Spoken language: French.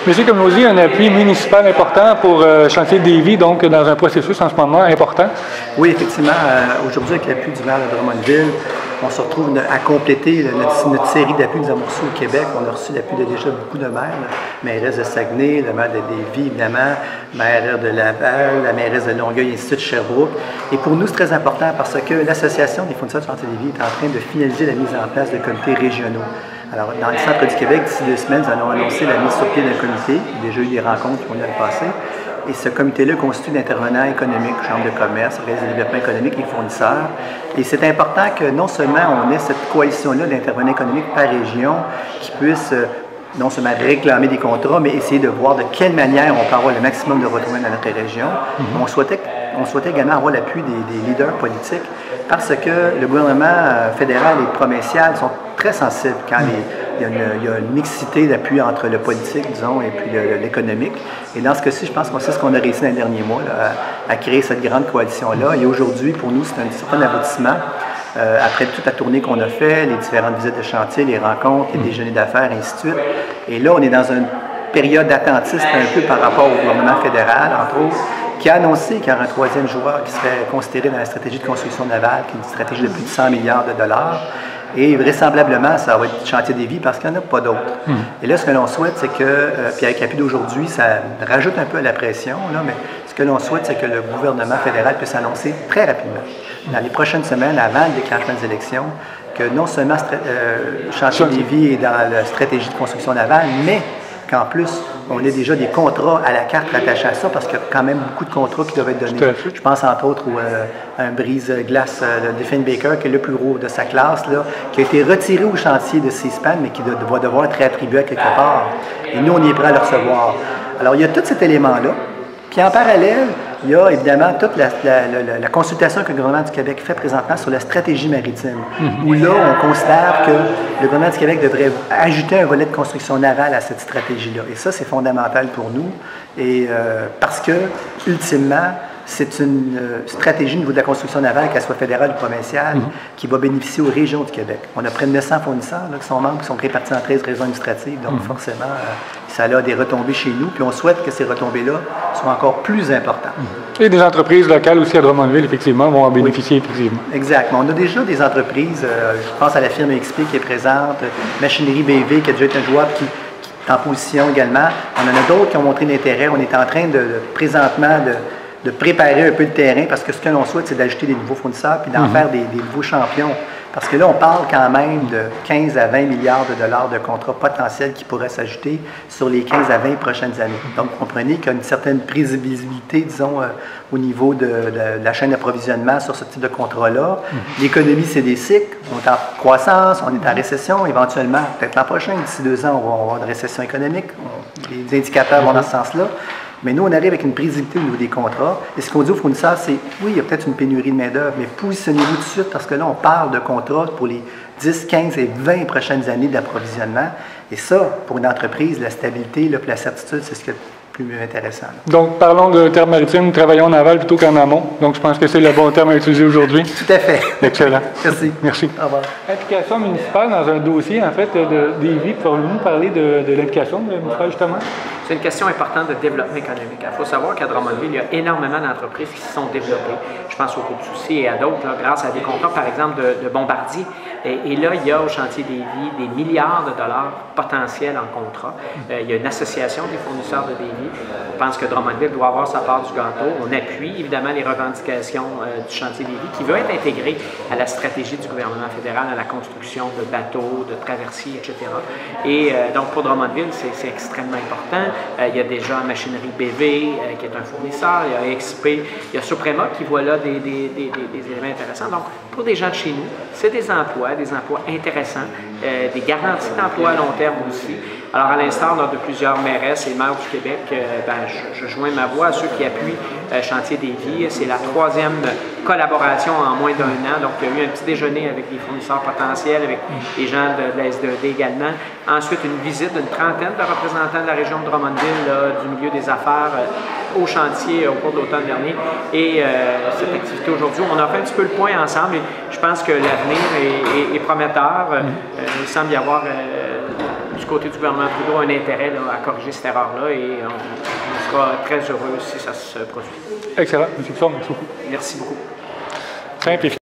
Monsieur Comlosi, un appui municipal important pour Chantier de Lévis, donc dans un processus en ce moment important. Oui, effectivement. Aujourd'hui, avec l'appui du maire de Drummondville, on se retrouve à compléter notre série d'appuis que nous avons reçus au Québec. On a reçu l'appui de déjà beaucoup de maires, la mairesse de Saguenay, le maire de Lévis, évidemment, la maire de Laval, la mairesse de Longueuil, ainsi de suite, Sherbrooke. Et pour nous, c'est très important parce que l'Association des fournisseurs de Chantier de Lévis est en train de finaliser la mise en place de comités régionaux. Alors, dans le centre du Québec, d'ici 2 semaines, nous allons annoncer la mise sur pied d'un comité. Il y a déjà eu des rencontres qui ont eu à le passer. Et ce comité-là constitue d'intervenants économiques, chambres de commerce, organismes de développement économique et fournisseurs. Et c'est important que non seulement on ait cette coalition-là d'intervenants économiques par région qui puissent non seulement réclamer des contrats, mais essayer de voir de quelle manière on peut avoir le maximum de retombées dans notre région. On souhaitait également avoir l'appui des leaders politiques parce que le gouvernement fédéral et provincial sont très sensibles quand il y a une mixité d'appui entre le politique, disons, et puis l'économique. Et dans ce cas-ci, je pense que c'est ce qu'on a réussi dans les derniers mois, là, à créer cette grande coalition-là. Et aujourd'hui, pour nous, c'est un certain aboutissement. Après toute la tournée qu'on a fait, les différentes visites de chantier, les rencontres, les déjeuners d'affaires, et ainsi de suite. Et là, on est dans une période d'attentisme un peu par rapport au gouvernement fédéral, entre autres, qui a annoncé qu'il y aura un 3e joueur qui serait considéré dans la stratégie de construction navale, qui est une stratégie de plus de 100 milliards de dollars. Et vraisemblablement, ça va être Chantier de Lévis parce qu'il n'y en a pas d'autres. Et là, ce que l'on souhaite, c'est que, puis avec l'appui d'aujourd'hui, ça rajoute un peu à la pression, là, mais ce que l'on souhaite, c'est que le gouvernement fédéral puisse annoncer très rapidement, dans les prochaines semaines, avant le déclenchement des élections, que non seulement Chantier de Lévis est dans la stratégie de construction navale, mais qu'en plus, on ait déjà des contrats à la carte rattachés à ça, parce qu'il y a quand même beaucoup de contrats qui doivent être donnés. Je pense entre autres à un brise-glace de Diefenbaker, qui est le plus gros de sa classe, là, qui a été retiré au chantier de C-SPAN, mais qui va devoir être réattribué à quelque part. Et nous, on y est prêt à le recevoir. Alors, il y a tout cet élément-là. Puis en parallèle, il y a évidemment toute la consultation que le gouvernement du Québec fait présentement sur la stratégie maritime, où là, on considère que le gouvernement du Québec devrait ajouter un volet de construction navale à cette stratégie-là. Et ça, c'est fondamental pour nous, et parce que, ultimement, c'est une stratégie au niveau de la construction navale, qu'elle soit fédérale ou provinciale, qui va bénéficier aux régions du Québec. On a près de 900 fournisseurs là, qui sont membres, qui sont répartis en 13 régions administratives, donc forcément, ça a des retombées chez nous, puis on souhaite que ces retombées-là soient encore plus importantes. Et des entreprises locales aussi à Drummondville, effectivement, vont en bénéficier, effectivement. Exact. Mais on a déjà des entreprises, je pense à la firme XP qui est présente, Machinerie BV qui a déjà été un joueur qui est en position également. On en a d'autres qui ont montré l'intérêt. On est en train présentement de préparer un peu le terrain parce que ce que l'on souhaite, c'est d'ajouter des nouveaux fournisseurs puis d'en faire des nouveaux champions. Parce que là, on parle quand même de 15 à 20 milliards de dollars de contrats potentiels qui pourraient s'ajouter sur les 15 à 20 prochaines années. Donc, vous comprenez qu'il y a une certaine prévisibilité, disons, au niveau de la chaîne d'approvisionnement sur ce type de contrat-là. L'économie, c'est des cycles. On est en croissance, on est en récession. Éventuellement, peut-être l'an prochain, d'ici 2 ans, on va avoir une récession économique. Les indicateurs vont dans ce sens-là. Mais nous, on arrive avec une prévisibilité au niveau des contrats. Et ce qu'on dit aux fournisseurs, c'est oui, il y a peut-être une pénurie de main-d'œuvre, mais positionnez-vous tout de suite parce que là, on parle de contrats pour les 10, 15 et 20 prochaines années d'approvisionnement. Et ça, pour une entreprise, la stabilité, là, puis la certitude, c'est ce qui est le plus intéressant. Là. Donc, parlons de terre maritime, travaillons en aval plutôt qu'en amont. Donc, je pense que c'est le bon terme à utiliser aujourd'hui. Tout à fait. Excellent. Merci. Merci. Au revoir. Implication municipale dans un dossier, en fait, de Lévis. Pourriez-vous parler de l'implication municipale, justement? C'est une question importante de développement économique. Il faut savoir qu'à Drummondville, il y a énormément d'entreprises qui se sont développées. Je pense au Groupe Soucy et à d'autres, grâce à des contrats, par exemple, de Bombardier. Et là, il y a au chantier des Lévis des milliards de dollars potentiels en contrat. Il y a une association des fournisseurs de Lévis. On pense que Drummondville doit avoir sa part du gâteau. On appuie évidemment les revendications du chantier des Lévis qui veut être intégré à la stratégie du gouvernement fédéral, à la construction de bateaux, de traversiers, etc. Et donc, pour Drummondville, c'est extrêmement important. Il y a déjà Machinerie BV qui est un fournisseur, il y a XP, il y a Suprema qui voit là des éléments intéressants. Donc, pour des gens de chez nous, c'est des emplois intéressants, des garanties d'emploi à long terme aussi. Alors, à l'instar de plusieurs mairesses et maires du Québec, je joins ma voix à ceux qui appuient Chantier des Lévis. C'est la 3e collaboration en moins d'1 an. Donc, il y a eu un petit déjeuner avec des fournisseurs potentiels, avec des gens de la SDED également. Ensuite, une visite d'une trentaine de représentants de la région de Drummondville, du milieu des affaires, au chantier au cours de l'automne dernier. Et cette activité aujourd'hui, on a fait un petit peu le point ensemble et je pense que l'avenir est prometteur. Il semble y avoir du côté du gouvernement Trudeau, un intérêt là, à corriger cette erreur-là et on sera très heureux si ça se produit. Excellent. M. Pissard, merci beaucoup. Merci beaucoup. Simple et